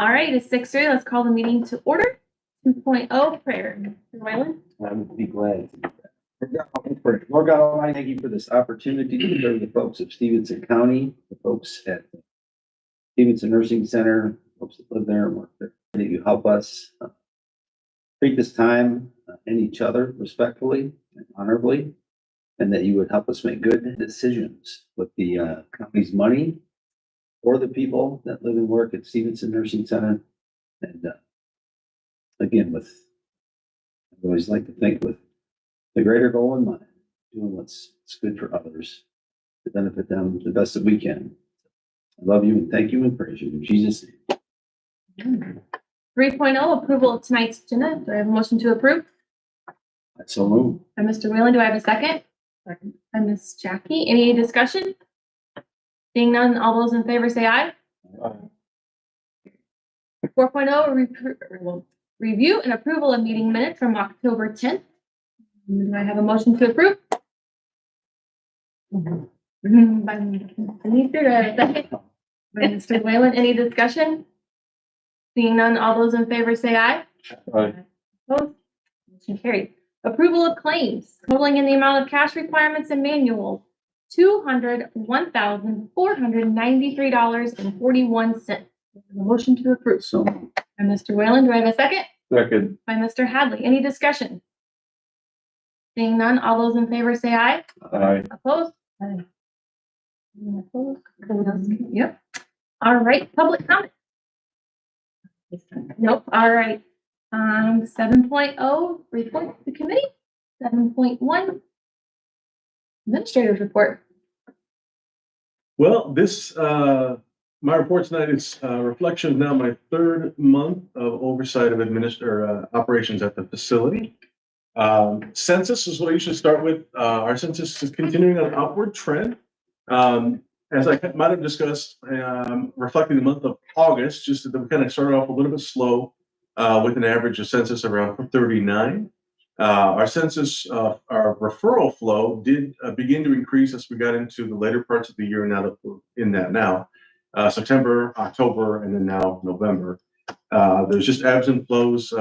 All right, it's 6:30. Let's call the meeting to order. 2.0 prayer. Mr. Whalen? I would be glad to do that. Lord God Almighty, thank you for this opportunity to serve the folks of Stephenson County, the folks at Stephenson Nursing Center, folks that live there and work there. That you help us treat this time and each other respectfully and honorably, and that you would help us make good decisions with the county's money for the people that live and work at Stephenson Nursing Center. And again, I always like to think with the greater goal in mind, doing what's good for others to benefit them the best that we can. I love you and thank you and praise you in Jesus' name. 3.0 approval of tonight's agenda. Do I have a motion to approve? So move. By Mr. Whalen, do I have a second? Second. By Ms. Jackie. Any discussion? Seeing none, all those in favor say aye. Aye. 4.0 review and approval of meeting minutes from October 10th. Do I have a motion to approve? By Mr. Meester, do I have a second? By Mr. Whalen, any discussion? Seeing none, all those in favor say aye. Aye. Opposed? Motion carried. Approval of claims totaling in the amount of cash requirements and manual $201,493.41. Motion to approve. So By Mr. Whalen, do I have a second? second. By Mr. Hadley, any discussion? Seeing none, all those in favor say aye. Aye. Opposed? Aye. Opposed? Yep. All right, public comment. Nope, all right. 7.0, report to the committee. 7.1, administrator's report. Well, my report tonight is a reflection of now my third month of oversight of operations at the facility. Census is what I usually start with. Our census is continuing on an upward trend. As I might have discussed, reflecting the month of August, just that we kind of started off a little bit slow with an average of census around 39. Our census, our referral flow did begin to increase as we got into the later parts of the year. Now that we're in that now, September, October, and then now November. There's just ebbs and flows,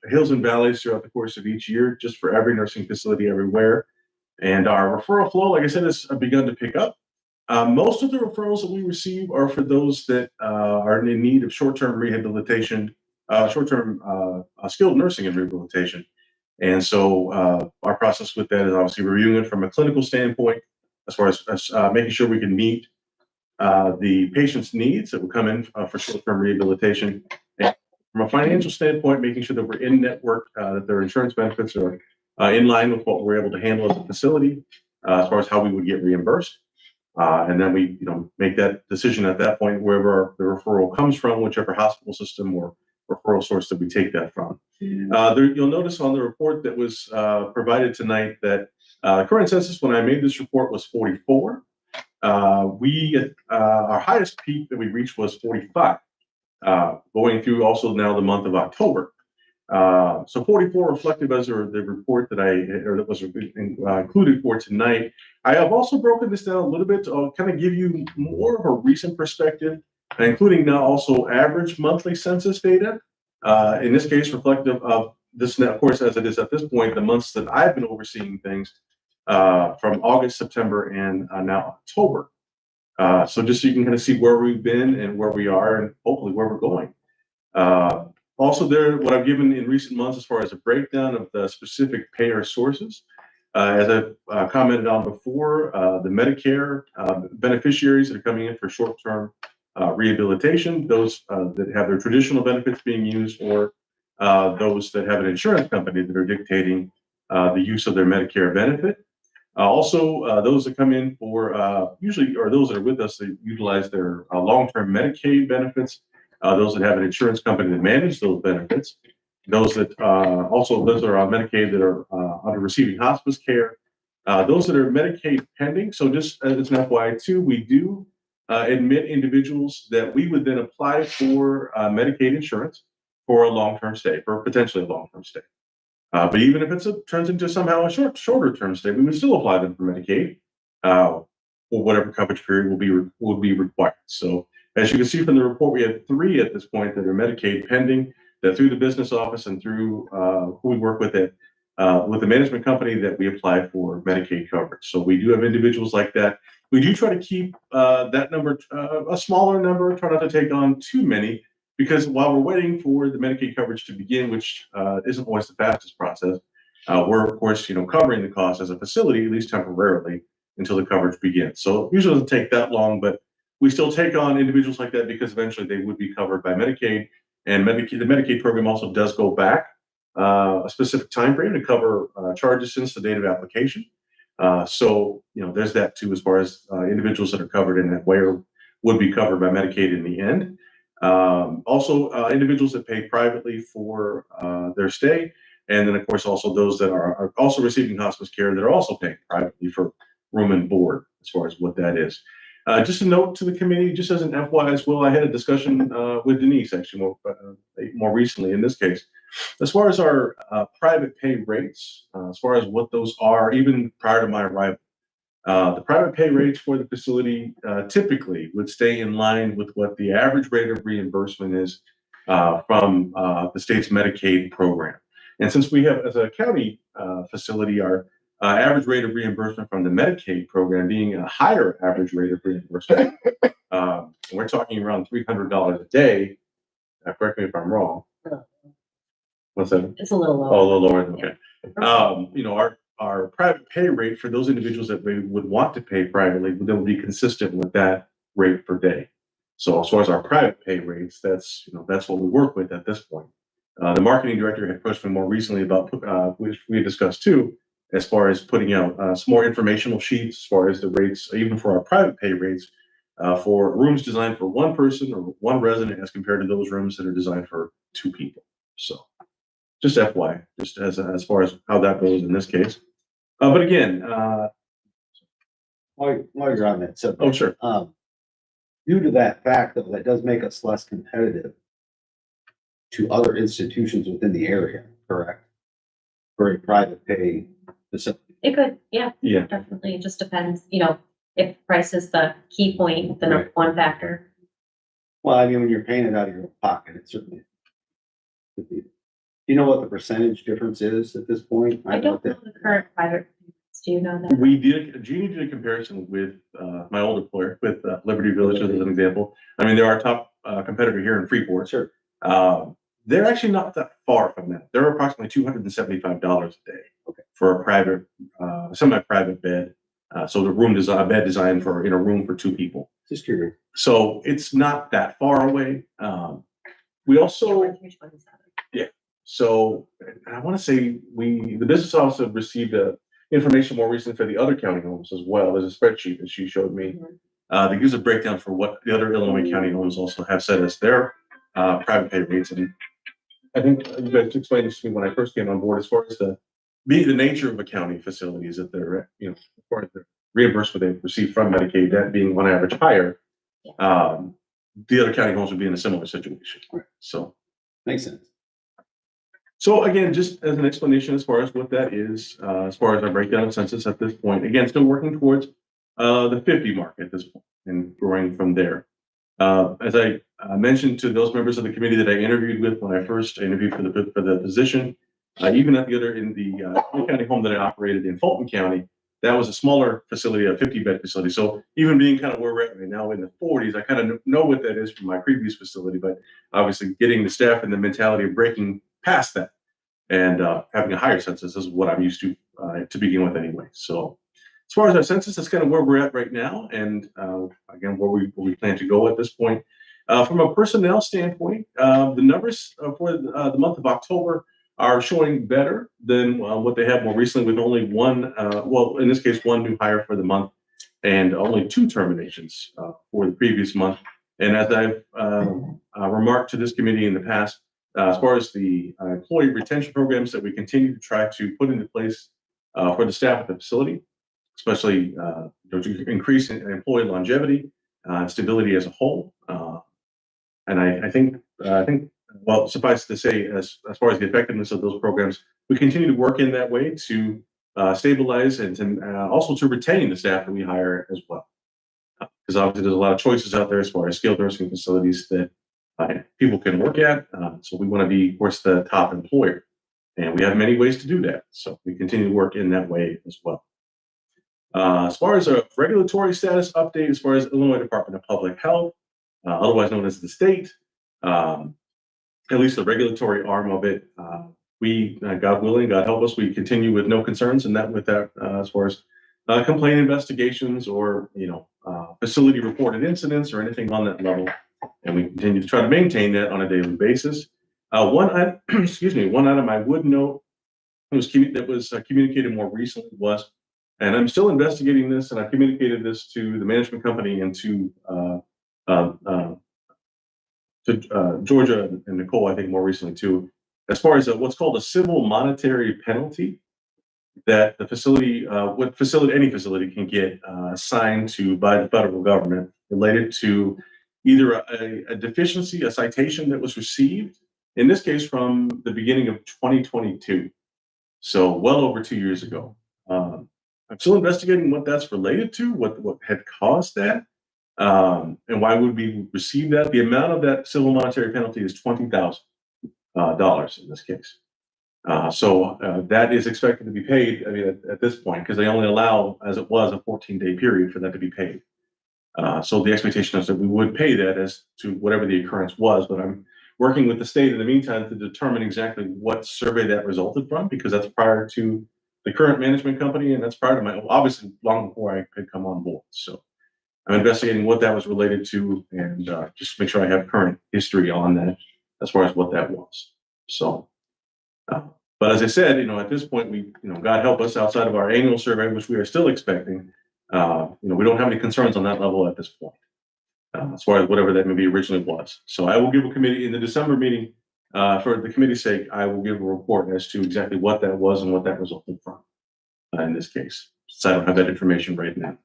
hills and valleys throughout the course of each year, just for every nursing facility everywhere. And our referral flow, like I said, has begun to pick up. Most of the referrals that we receive are for those that are in need of short-term rehabilitation, short-term skilled nursing and rehabilitation. And so our process with that is obviously reviewing it from a clinical standpoint, as far as making sure we can meet the patient's needs that will come in for short-term rehabilitation. And from a financial standpoint, making sure that we're in network, that their insurance benefits are in line with what we're able to handle as a facility, as far as how we would get reimbursed. And then we, make that decision at that point, wherever the referral comes from, whichever hospital system or referral source that we take that from. You'll notice on the report that was provided tonight that the current census, when I made this report, was 44. Our highest peak that we reached was 45, going through also now the month of October. So 44 reflective as the report that was included for tonight. I have also broken this down a little bit to kind of give you more of a recent perspective, including now also average monthly census data. In this case, reflective of this, of course, as it is at this point, the months that I've been overseeing things from August, September, and now October. So just so you can kind of see where we've been and where we are and hopefully where we're going. Also what I've given in recent months as far as a breakdown of the specific payer sources. As I've commented on before, the Medicare beneficiaries that are coming in for short-term rehabilitation, those that have their traditional benefits being used, or those that have an insurance company that are dictating the use of their Medicare benefit. Also, those that come in for usually, or those that are with us that utilize their long-term Medicaid benefits, those that have an insurance company that manage those benefits, those that those that are on Medicaid that are under receiving hospice care, those that are Medicaid pending. So just as an FYI too, we do admit individuals that we would then apply for Medicaid insurance for a long-term stay, for potentially a long-term stay. But even if turns into somehow a shorter term stay, we would still apply them for Medicaid for whatever coverage period will be required. So As you can see from the report, we had 3 at this point that are Medicaid pending, that through the business office and through who we work with with the management company that we apply for Medicaid coverage. So we do have individuals like that. We do try to keep that number a smaller number, try not to take on too many, because while we're waiting for the Medicaid coverage to begin, which isn't always the fastest process, we're of course, covering the cost as a facility, at least temporarily, until the coverage begins. So it usually doesn't take that long, but we still take on individuals like that because eventually they would be covered by Medicaid. And Medicaid, the Medicaid program also does go back a specific time frame to cover charges since the date of application. So there's that too, as far as individuals that are covered in that way or would be covered by Medicaid in the end. Also, individuals that pay privately for their stay, and then of course also those that are also receiving hospice care that are also paying privately for room and board, as far as what that is. Just a note to the committee, just as an FYI as well, I had a discussion with Denise actually more recently in this case, as far as our private pay rates, as far as what those are, even prior to my arrival. The private pay rates for the facility typically would stay in line with what the average rate of reimbursement is from the state's Medicaid program. And since we have, as a county facility, our average rate of reimbursement from the Medicaid program being a higher average rate of reimbursement, we're talking around $300 a day. Correct me if I'm wrong. What's that? It's a little lower. Oh, a little lower. Okay. Our private pay rate for those individuals that we would want to pay privately, that would be consistent with that rate per day. So as far as our private pay rates, that's what we work with at this point. The marketing director had pushed me more recently about, which we discussed too, as far as putting out some more informational sheets as far as the rates, even for our private pay rates, for rooms designed for one person or one resident as compared to those rooms that are designed for 2 people. So just FYI, just as far as how that goes in this case. But again, While you're on that subject. oh, sure. Due to that fact, though, that does make us less competitive to other institutions within the area, correct? For a private pay facility. It could, yeah, Yeah. definitely. It just depends, if price is the key point, the number one factor. Well, I mean, when you're paying it out of your pocket, it certainly could be. Do you know what the percentage difference is at this point? I don't know the current private, do you know that? Jeannie did a comparison with my old employer, with Liberty Village as an example. I mean, they're our top competitor here in Freeport. Sure. They're actually not that far from that. They're approximately $275 a day for a private, semi-private bed. So the room design, bed designed for in a room for 2 people. Just curious. So it's not that far away. We also, 327. so I want to say the business office have received information more recently for the other county homes as well. There's a spreadsheet that she showed me that gives a breakdown for what the other Illinois county homes also have set as their private pay rates. And I think you guys explained this to me when I first came on board, as far as the nature of a county facility is that they're, as far as the reimbursement they receive from Medicaid, that being on average higher, the other county homes would be in a similar situation. So Makes sense. So again, just as an explanation as far as what that is, as far as our breakdown of census at this point, again, still working towards the 50 mark at this point and growing from there. As I mentioned to those members of the committee that I interviewed with when I first interviewed for the position, even at the other in the county home that I operated in Fulton County, that was a smaller facility, a 50-bed facility. So even being kind of where we're at right now in the 40s, I kind of know what that is from my previous facility, but obviously getting the staff and the mentality of breaking past that and having a higher census is what I'm used to begin with anyway. So as far as our census, that's kind of where we're at right now. And again, where we plan to go at this point. From a personnel standpoint, the numbers for the month of October are showing better than what they have more recently, with only one, well, in this case, one new hire for the month and only 2 terminations for the previous month. And as I've remarked to this committee in the past, as far as the employee retention programs that we continue to try to put into place for the staff at the facility, especially to increase in employee longevity, stability as a whole. And I think, well, suffice to say, as far as the effectiveness of those programs, we continue to work in that way to stabilize and to, also to retain the staff that we hire as well. because obviously there's a lot of choices out there as far as skilled nursing facilities that people can work at. So we want to be, of course, the top employer. And we have many ways to do that. So we continue to work in that way as well. As far as a regulatory status update, as far as Illinois Department of Public Health, otherwise known as the state, at least the regulatory arm of it, we, God willing, God help us, we continue with no concerns and that with that as far as complaint investigations or facility reported incidents or anything on that level, and we continue to try to maintain that on a daily basis. One item, excuse me, one item I would note was communicated more recently was, and I'm still investigating this, and I communicated this to the management company and to Georgia and Nicole, I think more recently too, as far as what's called a civil monetary penalty that the facility, any facility can get assigned to by the federal government related to either a deficiency, a citation that was received, in this case from the beginning of 2022, so well over 2 years ago. I'm still investigating what that's related to, what had caused that, and why would we receive that. The amount of that civil monetary penalty is $20,000 in this case. So that is expected to be paid, I mean, at this point, because they only allow, as it was, a 14-day period for that to be paid. So the expectation is that we would pay that as to whatever the occurrence was, but I'm working with the state in the meantime to determine exactly what survey that resulted from, because that's prior to the current management company, and that's prior to my, obviously long before I could come on board. So I'm investigating what that was related to, and just make sure I have current history on that as far as what that was. So, but as I said, at this point, we, God help us, outside of our annual survey, which we are still expecting, we don't have any concerns on that level at this point, as far as whatever that maybe originally was. So I will give a committee in the December meeting, for the committee's sake, I will give a report as to exactly what that was and what that resulted from, in this case, since I don't have that information right now,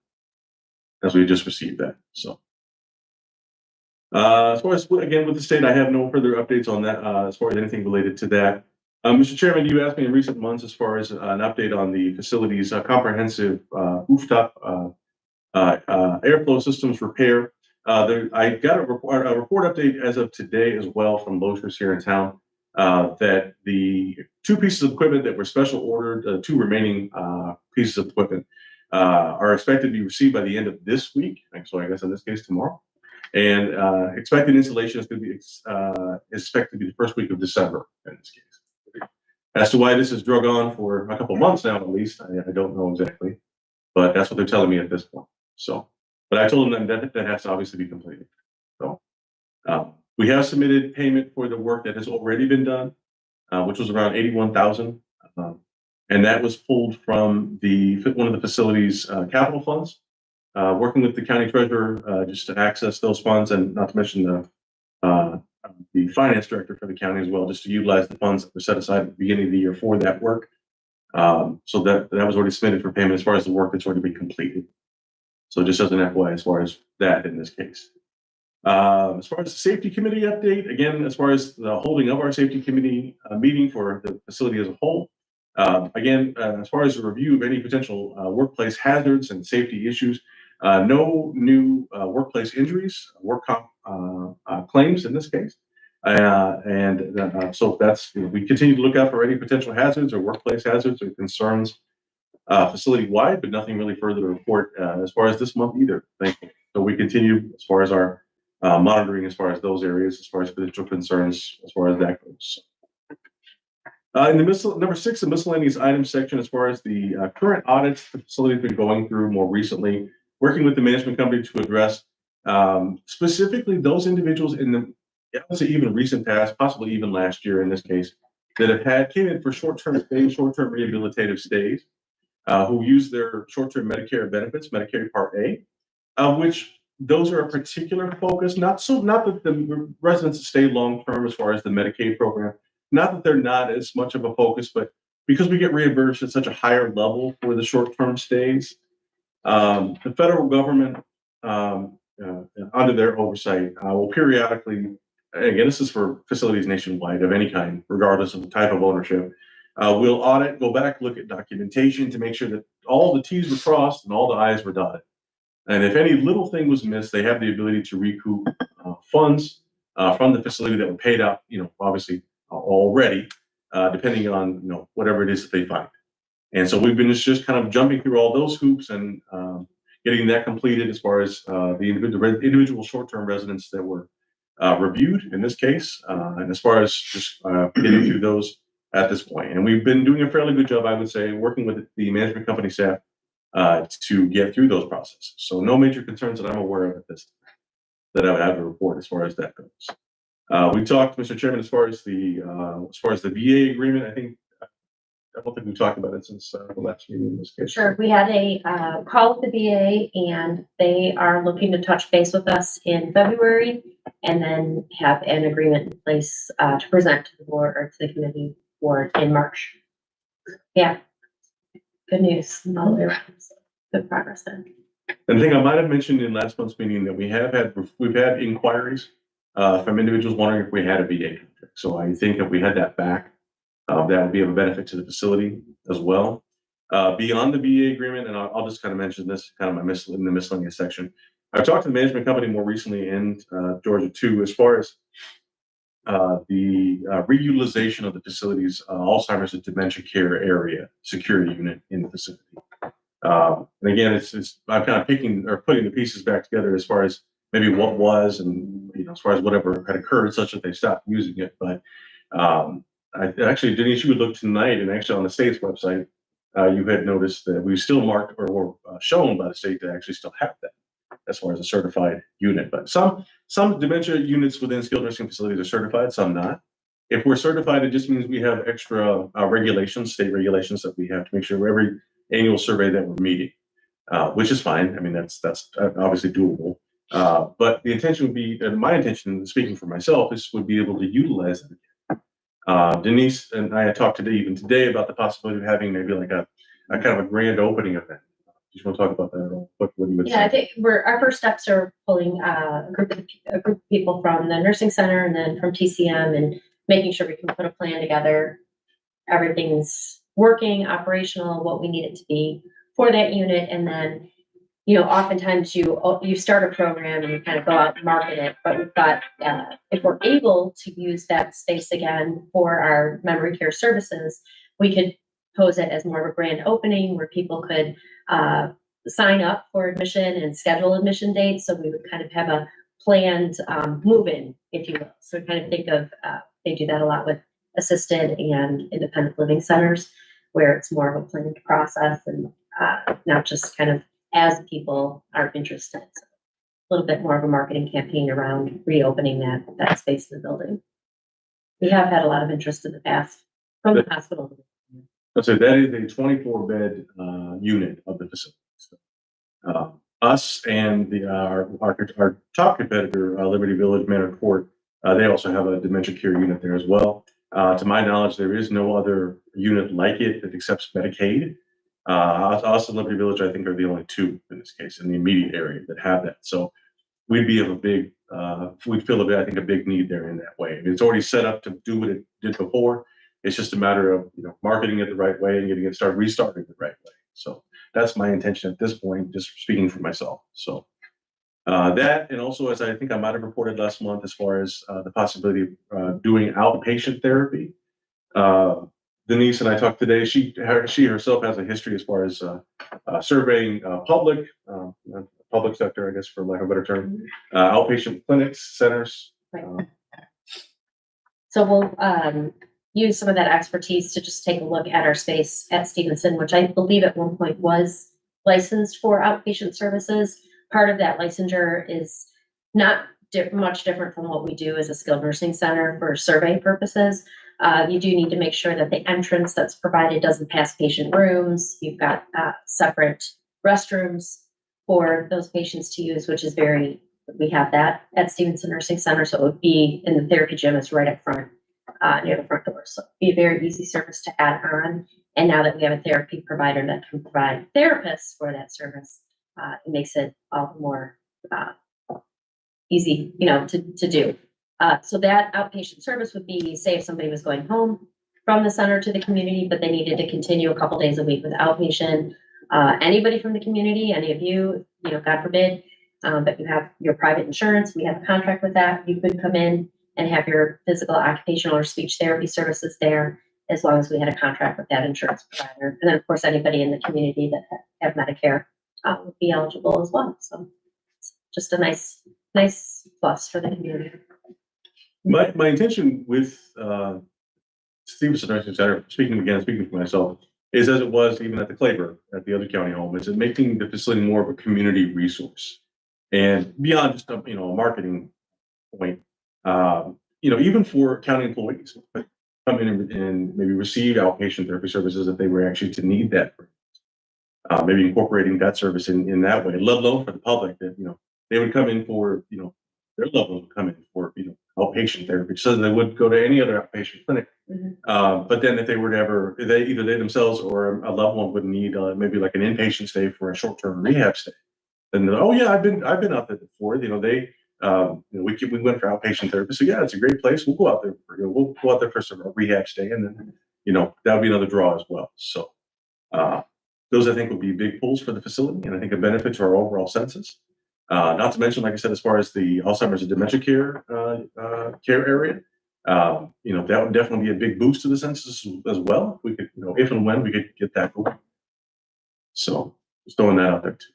as we just received that. So as far as, again, with the state, I have no further updates on that, as far as anything related to that. Mr. Chairman, you asked me in recent months as far as an update on the facility's comprehensive rooftop airflow systems repair. I got a report update as of today as well from Loschers here in town, that the 2 pieces of equipment that were special ordered, the 2 remaining pieces of equipment, are expected to be received by the end of this week. So I guess in this case tomorrow. And expected installation is expected to be the first week of December in this case. As to why this has drug on for a couple months now, at least, I don't know exactly, but that's what they're telling me at this point. So, but I told them that has to obviously be completed. So we have submitted payment for the work that has already been done, which was around $81,000, and that was pulled from one of the facility's capital funds. Working with the county treasurer just to access those funds, and not to mention the finance director for the county as well, just to utilize the funds that were set aside at the beginning of the year for that work. So that was already submitted for payment as far as the work that's already been completed. So just as an FYI, as far as that in this case. As far as the safety committee update, again, as far as the holding of our safety committee meeting for the facility as a whole, again, as far as a review of any potential workplace hazards and safety issues, no new workplace injuries, work comp claims in this case. So that's, we continue to look out for any potential hazards or workplace hazards or concerns facility-wide, but nothing really further to report as far as this month either, thankfully. So we continue as far as our monitoring as far as those areas, as far as potential concerns, as far as that goes. In the number 6, the miscellaneous items section, as far as the current audits the facility has been going through more recently, working with the management company to address specifically those individuals in the, I would say even recent past, possibly even last year in this case, that came in for short-term stays, short-term rehabilitative stays, who use their short-term Medicare benefits, Medicare Part A, which those are a particular focus, not that the residents stay long-term as far as the Medicaid program, not that they're not as much of a focus, but because we get reimbursed at such a higher level for the short-term stays, the federal government, under their oversight, will periodically, again, this is for facilities nationwide of any kind, regardless of the type of ownership, we'll audit, go back, look at documentation to make sure that all the T's were crossed and all the I's were dotted. And if any little thing was missed, they have the ability to recoup funds from the facility that were paid out, obviously already, depending on, whatever it is that they find. And so we've been just kind of jumping through all those hoops and getting that completed as far as the individual short-term residents that were reviewed in this case, and as far as just getting through those at this point. And we've been doing a fairly good job, I would say, working with the management company staff to get through those processes. So no major concerns that I'm aware of at this time that I would have to report as far as that goes. We talked, Mr. Chairman, as far as the VA agreement. I don't think we talked about it since the last meeting in this case. Sure, we had a call with the VA, and they are looking to touch base with us in February, and then have an agreement in place to present to the board or to the committee board in March. Yeah, good news all the way around. So good progress there. And the thing I might have mentioned in last month's meeting that we've had inquiries from individuals wondering if we had a VA contract. So I think if we had that back, that would be of a benefit to the facility as well. Beyond the VA agreement, and I'll just kind of mention this kind of in the miscellaneous section. I've talked to the management company more recently in Georgia too, as far as the reutilization of the facility's Alzheimer's and dementia care area security unit in the facility. And again, I'm kind of putting the pieces back together as far as maybe what was, and as far as whatever had occurred, such that they stopped using it. But actually, Denise, you would look tonight, and actually on the state's website, you had noticed that we still marked or were shown by the state to actually still have that as far as a certified unit. But some dementia units within skilled nursing facilities are certified, some not. If we're certified, it just means we have extra regulations, state regulations that we have to make sure every annual survey that we're meeting, which is fine. I mean, that's obviously doable. But the intention would be, and my intention, speaking for myself, is would be able to utilize it again. Denise and I had talked even today about the possibility of having maybe like a kind of a grand opening event. Do you want to talk about that at all? What you would say? I think our first steps are pulling a group of people from the nursing center and then from TCM, and making sure we can put a plan together. Everything's working, operational, what we need it to be for that unit. And then, oftentimes you start a program and you kind of go out and market it, but we've got, if we're able to use that space again for our memory care services, we could pose it as more of a grand opening where people could sign up for admission and schedule admission dates. So we would kind of have a planned move-in, if you will. So we kind of think of, they do that a lot with assisted and independent living centers, where it's more of a planned process and not just kind of as people are interested. So a little bit more of a marketing campaign around reopening that space in the building. We have had a lot of interest in the past from the hospital. So that is a 24-bed unit of the facility. So, us and our top competitor, Liberty Village Manor Court, they also have a dementia care unit there as well. To my knowledge, there is no other unit like it that accepts Medicaid. Us and Liberty Village, I think, are the only two in this case in the immediate area that have that. So we'd be of a big, we'd feel a big need there in that way. I mean, it's already set up to do what it did before. It's just a matter of marketing it the right way and getting it restarting the right way. So that's my intention at this point, just speaking for myself. So that, and also, as I think I might have reported last month, as far as the possibility of doing outpatient therapy. Denise and I talked today. She herself has a history as far as surveying public sector, I guess, for lack of a better term, outpatient clinics, centers. Right. So we'll use some of that expertise to just take a look at our space at Stephenson, which I believe at one point was licensed for outpatient services. Part of that licensure is not much different from what we do as a skilled nursing center for survey purposes. You do need to make sure that the entrance that's provided doesn't pass patient rooms. You've got separate restrooms for those patients to use, which is we have that at Stephenson Nursing Center. So it would be in the therapy gym. It's right up front. Near the front door. So it'd be a very easy service to add on. And now that we have a therapy provider that can provide therapists for that service, it makes it all the more easy, to do. So that outpatient service would be, say, if somebody was going home from the center to the community, but they needed to continue a couple days a week with outpatient. Anybody from the community, any of you you know, God forbid, but you have your private insurance, we have a contract with that, you could come in and have your physical, occupational, or speech therapy services there, as long as we had a contract with that insurance provider. And then, of course, anybody in the community that have Medicare would be eligible as well. So it's just a nice plus for the community. My intention with Stephenson Nursing Center, speaking for myself, is as it was even at the Claver, at the other county home, is making the facility more of a community resource. And beyond just a marketing point, even for county employees, come in and maybe receive outpatient therapy services if they were actually to need that. Maybe incorporating that service in that way, let alone for the public that, they would come in for, their loved ones would come in for, outpatient therapy, so they would go to any other outpatient clinic. But then if they were to ever, either they themselves or a loved one would need maybe like an inpatient stay for a short-term rehab stay, then oh yeah, I've been out there before. We went for outpatient therapy, so yeah, it's a great place. We'll go out there. We'll go out there for some rehab stay, and then that would be another draw as well. So those I think would be big pulls for the facility, and I think a benefit to our overall census. Not to mention, like I said, as far as the Alzheimer's and dementia care area, that would definitely be a big boost to the census as well. We could, if and when we could get that going. So just throwing that out there too.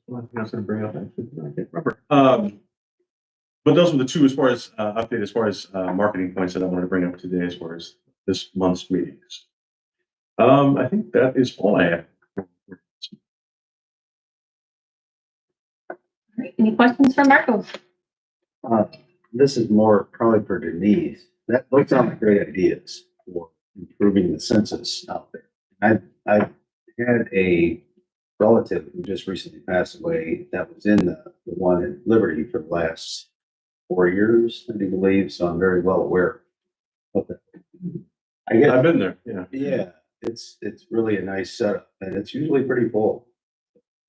What else to bring up? I can't remember. But those were the two as far as update, as far as marketing points that I wanted to bring up today, as far as this month's meetings. I think that is all I have. All right, any questions for Marco? This is more probably for Denise. Those sound like great ideas for improving the census out there. I had a relative who just recently passed away that was in the one in Liberty for the last 4 years, I do believe, so I'm very well aware of that. I've been there. Yeah, it's really a nice setup, and it's usually pretty full.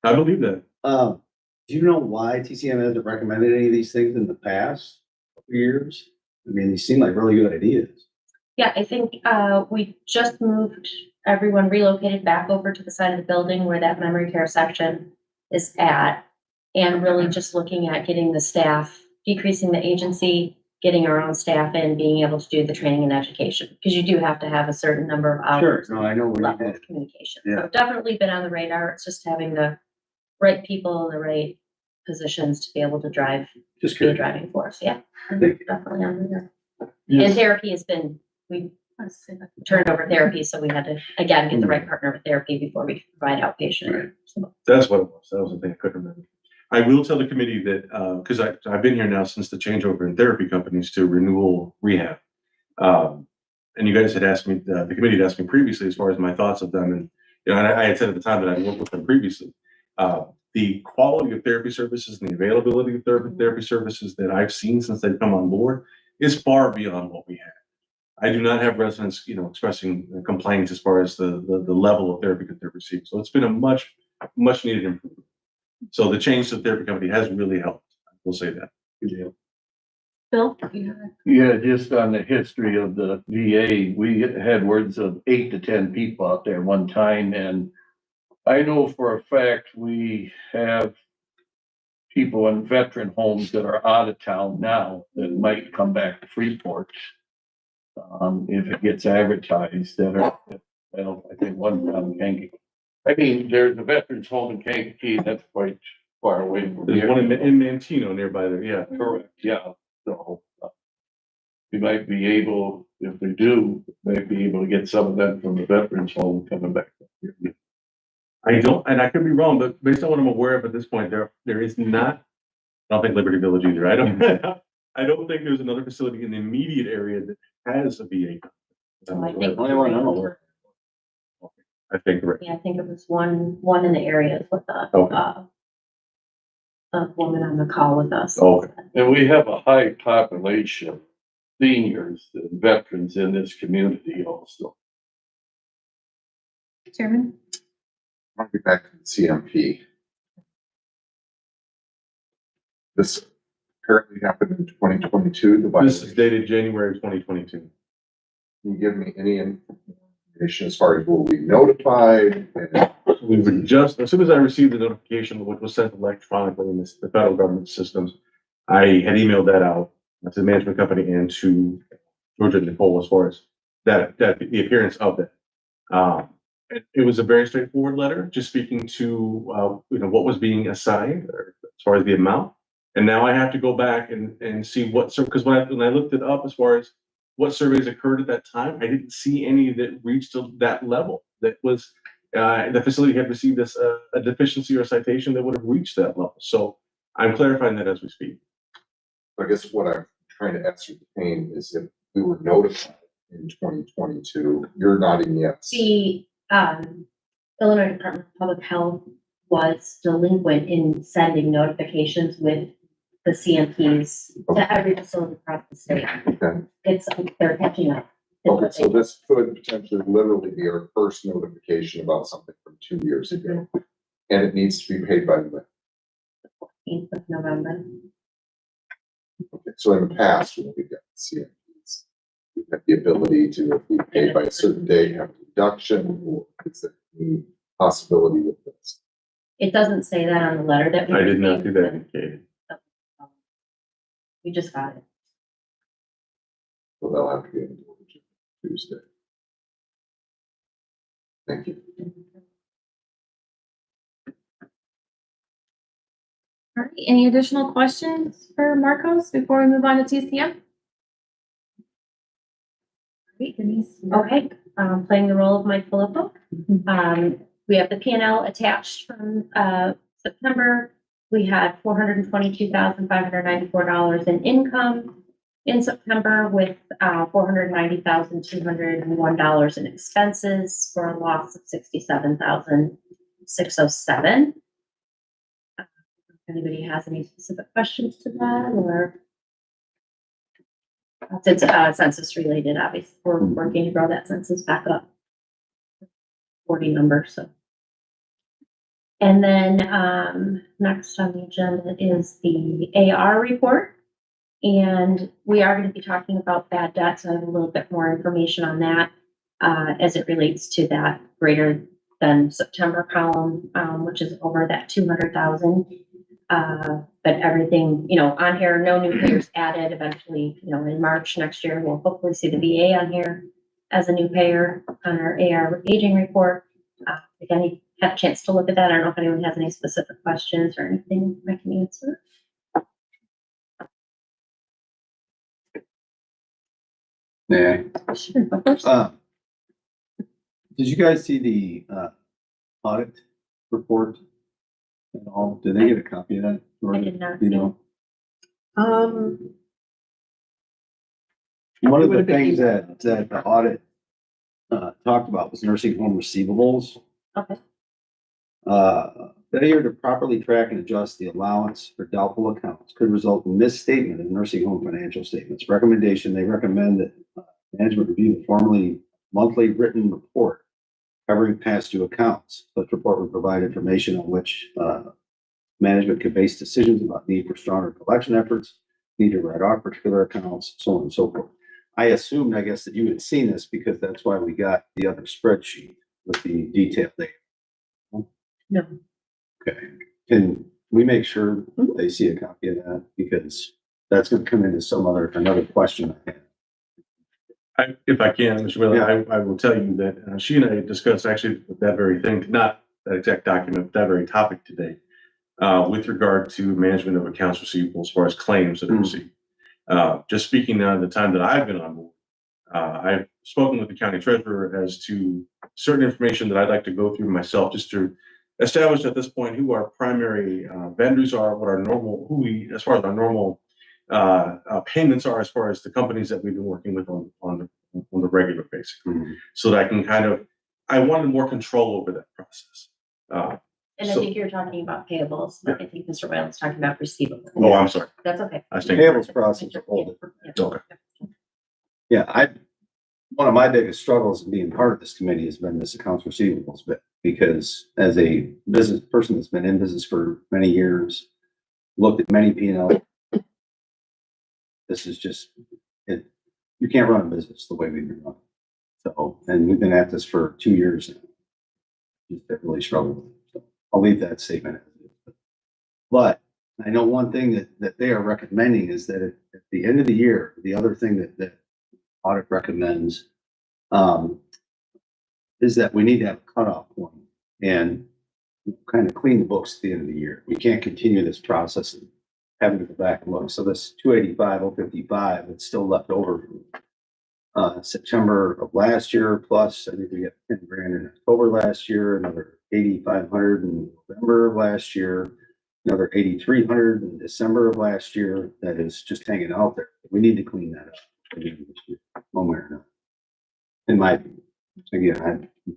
I believe that. Do you know why TCM hasn't recommended any of these things in the past years? I mean, these seem like really good ideas. Yeah, I think we just moved, everyone relocated back over to the side of the building where that memory care section is at. And really just looking at getting the staff, decreasing the agency, getting our own staff in, being able to do the training and education. Because you do have to have a certain number of hours. Sure, no, I know we Level did. of communication. Yeah. So definitely been on the radar. It's just having the right people in the right positions to be able to Just be a curious. driving force. Yeah, Thank you. definitely on the radar. And Yes. therapy has been, we turned over therapy, so we had to, again, get the right partner with therapy before we could provide outpatient. Right. So, That's what it was. That was the thing I couldn't remember. I will tell the committee that, because I've been here now since the changeover in therapy companies to renewal rehab. And you guys had asked me, the committee had asked me previously as far as my thoughts of them. And, and I had said at the time that I worked with them previously. The quality of therapy services and the availability of therapy services that I've seen since they've come on board is far beyond what we had. I do not have residents, expressing complaints as far as the level of therapy that they're receiving. So it's been a much needed improvement. So the change to the therapy company has really helped. We'll say that. Good deal. Bill? Yeah, just on the history of the VA, we had words of 8 to 10 people out there one time, and I know for a fact we have people in veteran homes that are out of town now that might come back to Freeport. If it gets advertised that are, I think one from Kankakee. I mean, there's a veterans home in Kankakee that's quite far away from There's here. one in Mantino nearby there. Yeah. Correct, yeah, so. We might be able, if we do, might be able to get some of them from the veterans home coming back. I could be wrong, but based on what I'm aware of at this point, there is not. I don't think Liberty Village either. I don't think there's another facility in the immediate area that has a VA. I think, Only one I'm aware. I think right. yeah, I think it was one in the area with Okay. a woman on the call with us. Okay. And we have a high population of seniors and veterans in this community also. Chairman? I'll get back to the CMP. This apparently happened in 2022. This is dated January 2022. Can you give me any information as far as will we notified? And We were just, as soon as I received the notification, which was sent electronically in the federal government systems, I had emailed that out to the management company and to Georgia and Nicole as far as that the appearance of that. It was a very straightforward letter, just speaking to, what was being assigned or as far as the amount. And now I have to go back and see what, because when I looked it up as far as what surveys occurred at that time, I didn't see any that reached that level. That was, the facility had received this, a deficiency or citation that would have reached that level. So I'm clarifying that as we speak. I guess what I'm trying to ascertain is if we were notified in 2022, you're nodding yes. The, Illinois Department of Public Health was delinquent in sending notifications with the CMPs to every facility across the state. Okay. They're catching up. Okay, so this could potentially literally be our first notification about something from 2 years ago. And it needs to be paid by when? 14th of November. Okay, so in the past, when we got CMPs, we had the ability to, if we paid by a certain date, have a deduction, or is there any possibility with this? It doesn't say that on the letter that we. I did not see received. that indicated. We just got it. So they'll have to be in Tuesday. Thank you. All right, any additional questions for Marcos before we move on to TCM? Great, Denise. Okay, playing the role of Mike Filippo. We have the P and L attached from, September. We had $422,594 in income in September with, $490,201 in expenses for a loss of $67,607. If anybody has any specific questions to that, or it's census related, obviously, we're working to grow that census back up. 40 number, so. And then, next on the agenda is the AR report. And we are going to be talking about bad debt, so I have a little bit more information on that, as it relates to that greater than September column, which is over that 200,000. But everything, on here, no new payers added. Eventually, in March next year, we'll hopefully see the VA on here as a new payer on our AR aging report. Again, you have a chance to look at that. I don't know if anyone has any specific questions or anything I can answer. Yeah. Sure, of course. Did you guys see the audit report at all? Did they get a copy of that? I did not. One of the things that the audit talked about was nursing home receivables. Okay. Failure to properly track and adjust the allowance for doubtful accounts could result in misstatement of nursing home financial statements. They recommend that management review the monthly written report covering past due accounts. Such report would provide information on which management could base decisions about need for stronger collection efforts, need to write off particular accounts, so on and so forth. I assumed, I guess, that you had seen this because that's why we got the other spreadsheet with the detail there. No. Okay. Can we make sure they see a copy of that? Because that's going to come into another question I have. If I can, Mr. Wheeler, I will tell you that she and I discussed actually that very thing, not that exact document, but that very topic today, with regard to management of accounts receivable as far as claims that are received. Just speaking now the time that I've been on board, I've spoken with the county treasurer as to certain information that I'd like to go through myself just to establish at this point who our primary vendors are, what our normal, as far as our normal payments are, as far as the companies that we've been working with on the regular basis. So that I can I wanted more control over that process. And I think you're talking about payables. I think Mr. Whale's talking about receivables. Oh, I'm sorry. That's okay. I think. Payables process are all different. Okay. Yeah, one of my biggest struggles in being part of this committee has been this accounts receivables bit, because as a business person that's been in business for many years, looked at many P&L, this is just it. You can't run a business the way we've been running. So, and we've been at this for 2 years now. Just really struggled with it. So I'll leave that statement. as is. But I know one thing that they are recommending is that at the end of the year, the other thing that audit recommends, is that we need to have a cutoff point and kind of clean the books at the end of the year. We can't continue this process and having to go back and look. So this 285,055, it's still left over from September of last year, plus I think we got 10 grand in October last year, another 8,500 in November of last year, another 8,300 in December of last year. That is just hanging out there. We need to clean that up at the end of this year, one way or another. In my opinion, again, I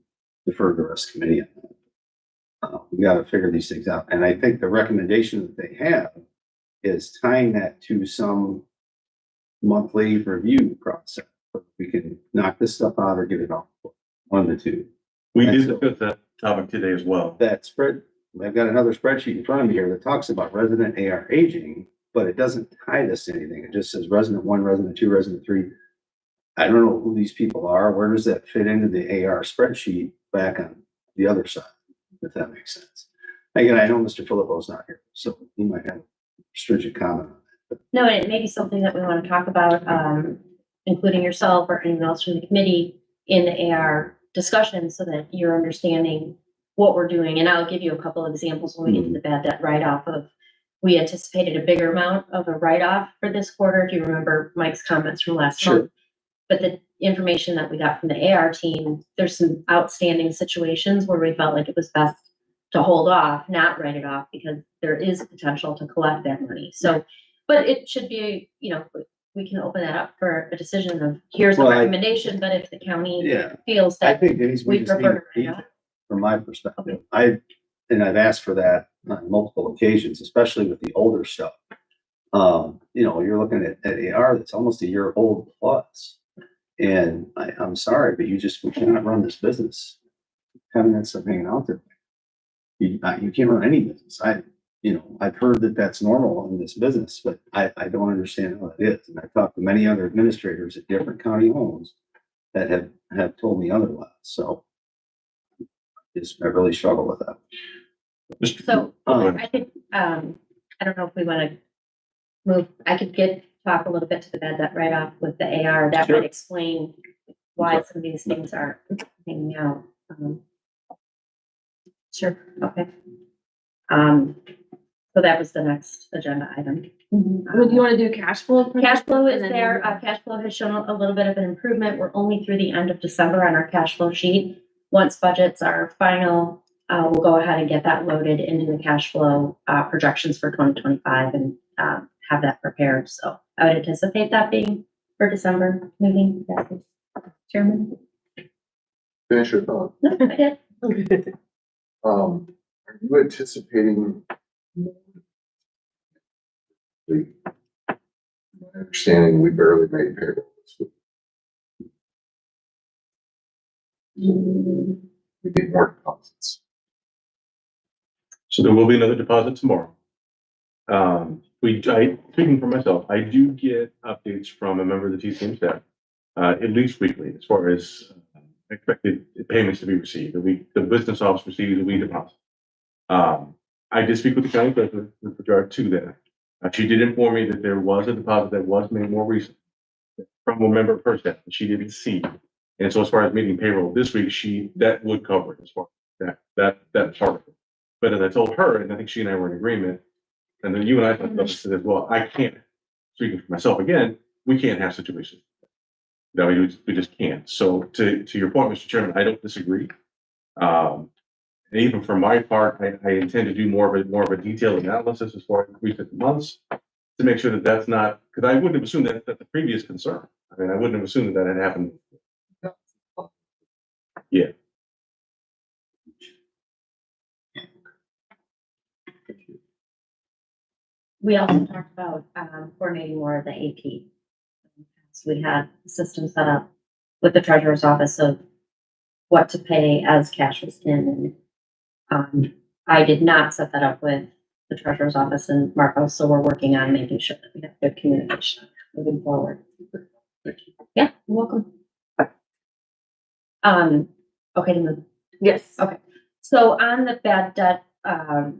defer to the rest of the committee on that. We got to figure these things out. And I think the recommendation that they have is tying that to some monthly review process. We can knock this stuff out or get it off. One of the two. We did discuss that topic today as well. That spread, I've got another spreadsheet in front of me here that talks about resident AR aging, but it doesn't tie this to anything. It just says resident 1, resident 2, resident 3. I don't know who these people are. Where does that fit into the AR spreadsheet back on the other side, if that makes sense? Again, I know Mr. Filippo's not here, so he might have a stringent comment on that. No, and it may be something that we want to talk about, including yourself or anyone else from the committee in the AR discussion so that you're understanding what we're doing. And I'll give you a couple of examples when we get to the bad debt write-off of, we anticipated a bigger amount of a write-off for this quarter, if you remember Mike's comments from last Sure. month. But the information that we got from the AR team, there's some outstanding situations where we felt like it was best to hold off, not write it off, because there is potential to collect that money. So, but it should be, we can open that up for a decision of here's the Well, recommendation, but if the county Yeah, feels I that think these we we just need prefer to to write off. from my perspective. I've asked for that on multiple occasions, especially with the older stuff. You're looking at AR that's almost a year old plus. And I'm sorry, but we cannot run this business having that stuff hanging out there. You can't run any business. I've heard that that's normal in this business, but I don't understand how it is. And I've talked to many other administrators at different county homes that have told me otherwise. So I really struggle with that. So Um, I could, I don't know if we want to move, I could talk a little bit to the bad debt write-off with the AR. That Sure. might explain why some of these things are hanging out. Sure, okay. So that was the next agenda item. Would you want to do cash flow? Cash flow is And then- there. Cash flow has shown a little bit of an improvement. We're only through the end of December on our cash flow sheet. Once budgets are final, we'll go ahead and get that loaded into the cash flow projections for 2025 and have that prepared. So I would anticipate that being for December meeting. Chairman? Finish your thought. No, I did. Are you anticipating? My understanding, we barely made payroll this week. We need more deposits. So there will be another deposit tomorrow. Speaking for myself, I do get updates from a member of the TCM staff, at least weekly, as far as expected payments to be received. The business office receives, we deposit. I did speak with the county clerk with regard to that. She did inform me that there was a deposit that was made more recent from a member of her staff that she didn't see. And so as far as meeting payroll this week, that would cover it as far as that part of it. But as I told her, and I think she and I were in agreement, and then you and I talked about this as well, I can't, speaking for myself again, we can't have situations that we just can't. So to your point, Mr. Chairman, I don't disagree. And even for my part, I intend to do more of a detailed analysis as far as recent months to make sure that that's not, because I wouldn't have assumed that the previous concern. I mean, I wouldn't have assumed that had happened. Yeah. We also talked about coordinating more of the AP. So we had a system set up with the treasurer's office of what to pay as cash was in. And I did not set that up with the treasurer's office in Marco, so we're working on making sure that we have good communication moving forward. Thank you. Yeah, you're welcome. Okay to move. Yes. Okay. So on the bad debt,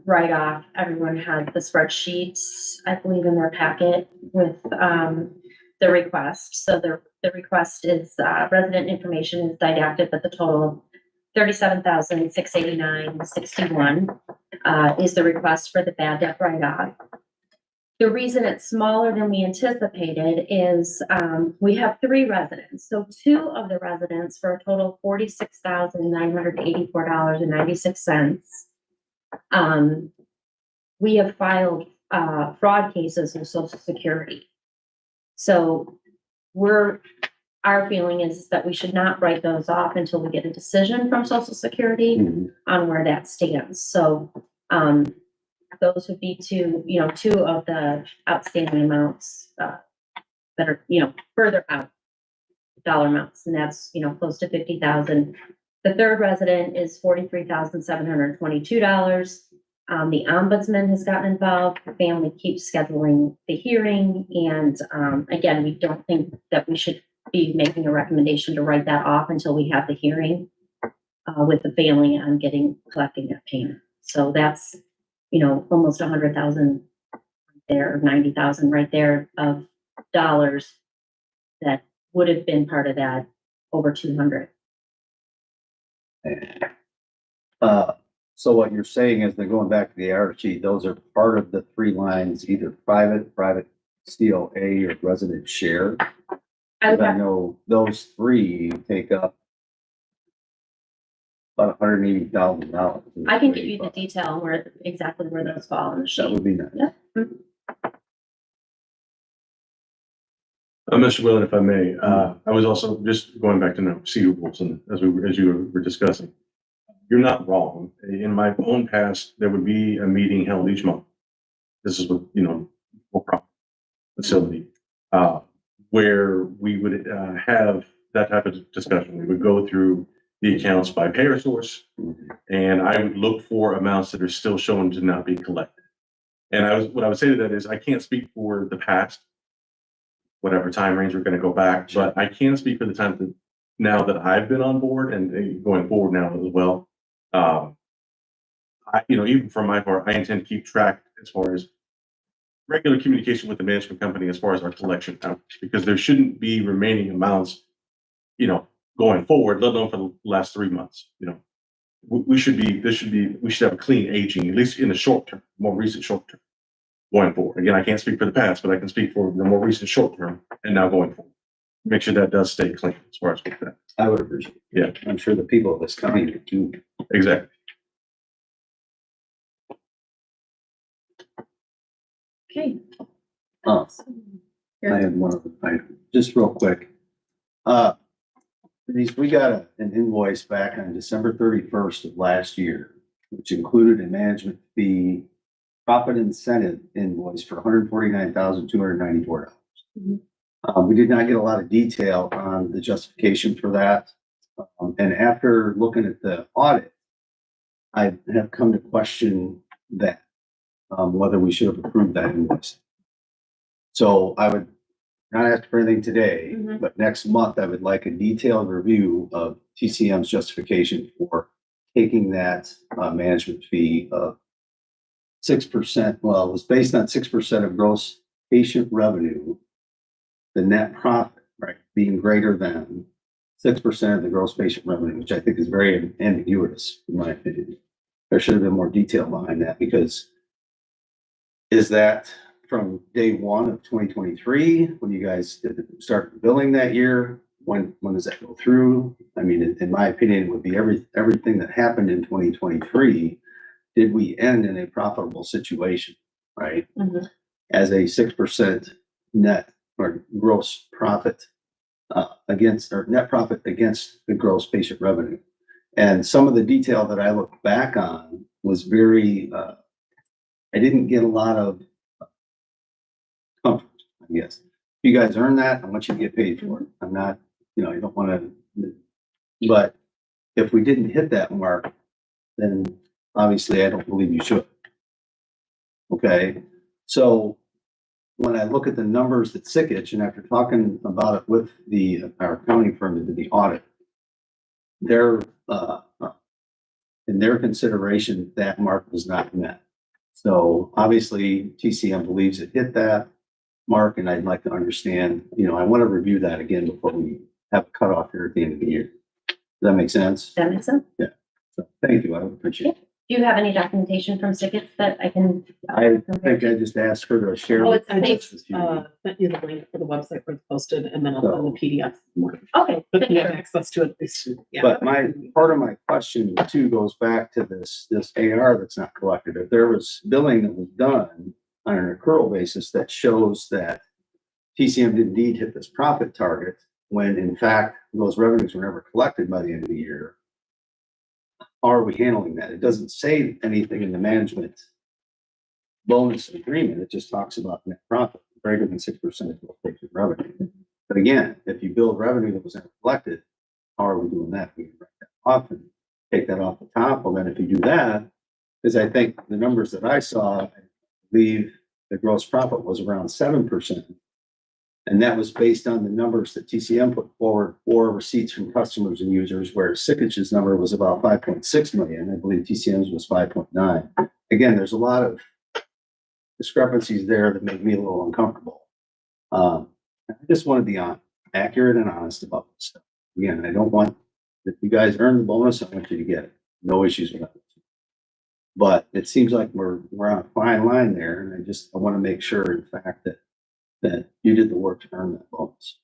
write-off, everyone had the spreadsheets, I believe, in their packet with, the request. So the request is, resident information is didactic, but the total of 37,689.61 is the request for the bad debt write-off. The reason it's smaller than we anticipated is, we have 3 residents. So 2 of the residents for a total of $46,984.96. We have filed, fraud cases with Social Security. So our feeling is that we should not write those off until we get a decision from Social Security on where that stands. So, those would be 2 of the outstanding amounts, that are, further out dollar amounts, and that's, close to 50,000. The third resident is $43,722. The ombudsman has gotten involved. The family keeps scheduling the hearing, and, again, we don't think that we should be making a recommendation to write that off until we have the hearing, with the family on collecting that payment. So that's, almost 100,000 there, 90,000 right there of dollars that would have been part of that over 200. So what you're saying is that going back to the error sheet, those are part of the 3 lines, either private COA or resident share. I would I have, know those 3 take up about $180,000. I can give you the detail on exactly where those fall on the That sheet. would be nice. Yeah. Mr. Willen, if I may, I was also just going back to receivables, and as you were discussing, you're not wrong. In my own past, there would be a meeting held each month. This is with, for-profit facility, where we would have that type of discussion. We would go through the accounts by payer source, and I would look for amounts that are still shown to not be collected. And what I would say to that is, I can't speak for the past, whatever time range we're going to go back, but I can speak for the time that now that I've been on board and going forward now as well. Even from my part, I intend to keep track as far as regular communication with the management company as far as our collection efforts, because there shouldn't be remaining amounts, going forward, let alone for the last 3 months. We should have a clean aging, at least in the short term, more recent short term, going forward. Again, I can't speak for the past, but I can speak for the more recent short term and now going forward. Make sure that does stay clean as far as with that. I would appreciate it. Yeah. I'm sure the people of this county do. Exactly. Okay. I had one other item, just real quick. Denise, we got an invoice back on December 31st of last year, which included a management fee profit incentive invoice for $149,294. We did not get a lot of detail on the justification for that. And after looking at the audit, I have come to question that, whether we should have approved that invoice. So I would not ask for anything today, but next month I would like a detailed review of TCM's justification for taking that management fee of 6%. Well, it was based on 6% of gross patient revenue, the net profit, right, being greater than 6% of the gross patient revenue, which I think is very ambiguous, in my opinion. There should have been more detail behind that, because is that from day 1 of 2023, when you guys start billing that year? When does that go through? I mean, in my opinion, it would be everything that happened in 2023. Did we end in a profitable situation, right? As a 6% net or gross profit against, or net profit against the gross patient revenue. And some of the detail that I look back on was very, I didn't get a lot of comfort, I guess. If you guys earn that, I want you to get paid for it. I'm not, I don't want to, but if we didn't hit that mark, then obviously I don't believe you should. Okay, so when I look at the numbers that Sickich, and after talking about it with our accounting firm that did the audit, their, in their consideration, that mark was not met. So obviously TCM believes it hit that mark, and I'd like to understand, I want to review that again before we have a cutoff here at the end of the year. Does that make sense? That makes sense. So thank you. I would appreciate it. Do you have any documentation from Stickett that I can? I think I just asked her to share. Oh, with I just, us with you. sent you the link for the website where it's posted, and then I'll send the PDF. Okay, But thank you you. have access to it at least, yeah. But part of my question too goes back to this AR that's not collected. If there was billing that was done on an accrual basis that shows that TCM did indeed hit this profit target, when in fact those revenues were never collected by the end of the year, how are we handling that? It doesn't say anything in the management bonus agreement. It just talks about net profit greater than 6% of total revenue. But again, if you build revenue that was never collected, how are we doing that? We can write that off and take that off the top. Well, then if you do that, because I think the numbers that I saw, I believe the gross profit was around 7%. And that was based on the numbers that TCM put forward for receipts from customers and users, where Sickich's number was about 5.6 million. I believe TCM's was 5.9. Again, there's a lot of discrepancies there that make me a little uncomfortable. I just want to be accurate and honest about this stuff. Again, I don't want, if you guys earn the bonus, I want you to get it. No issues with that. But it seems like we're on a fine line there, and I want to make sure, in fact, that you did the work to earn that bonus.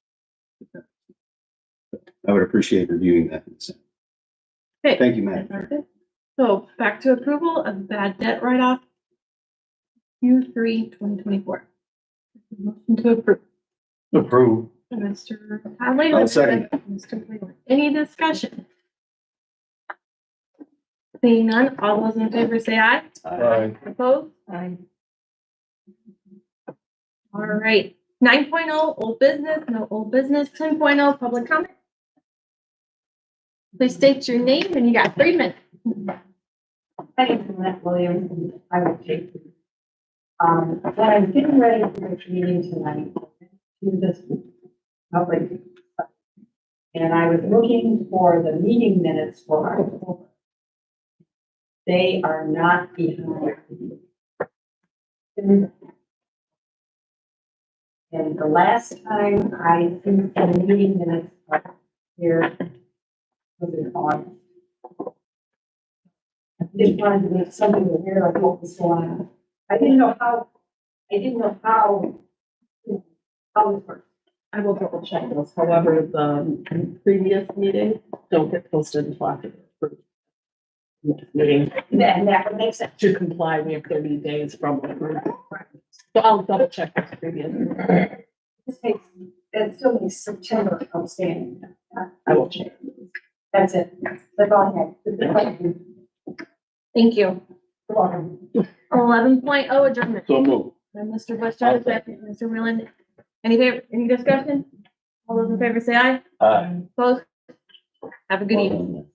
I would appreciate reviewing that. Okay. Thank you, Madam that sounds Chair. good. So back to approval of bad debt write-off. Q3 2024. Motion to approve. Approve. Mr. Conley. I'll second. Mr. Whalen. Any discussion? Seeing none, all those in favor say aye. Aye. Opposed? Aye. All right. 9.0, old business, no old business. 10.0, public comment. Please state your name and you got 3 minutes. My name is Lynette Williams. I will take. When I was getting ready for this meeting tonight, to this public, and I was looking for the meeting minutes for October. They are not behind. And the last time I think the meeting minutes here was in August. I just wanted to make something aware of what was going on. I didn't know how this works. I will double check those, however, the previous meeting don't get posted until after the approved meeting. And that would make sense. To comply, we have 30 days from the approval. So I'll double check those previous. It still makes September outstanding. I will check. That's it. That's all I had. Thank you. You're welcome. 11.0, adjournment. So move. And Mr. Bush, second, Mr. Wheelan. Any discussion? All those in favor say aye. Aye. Opposed? Have a good evening.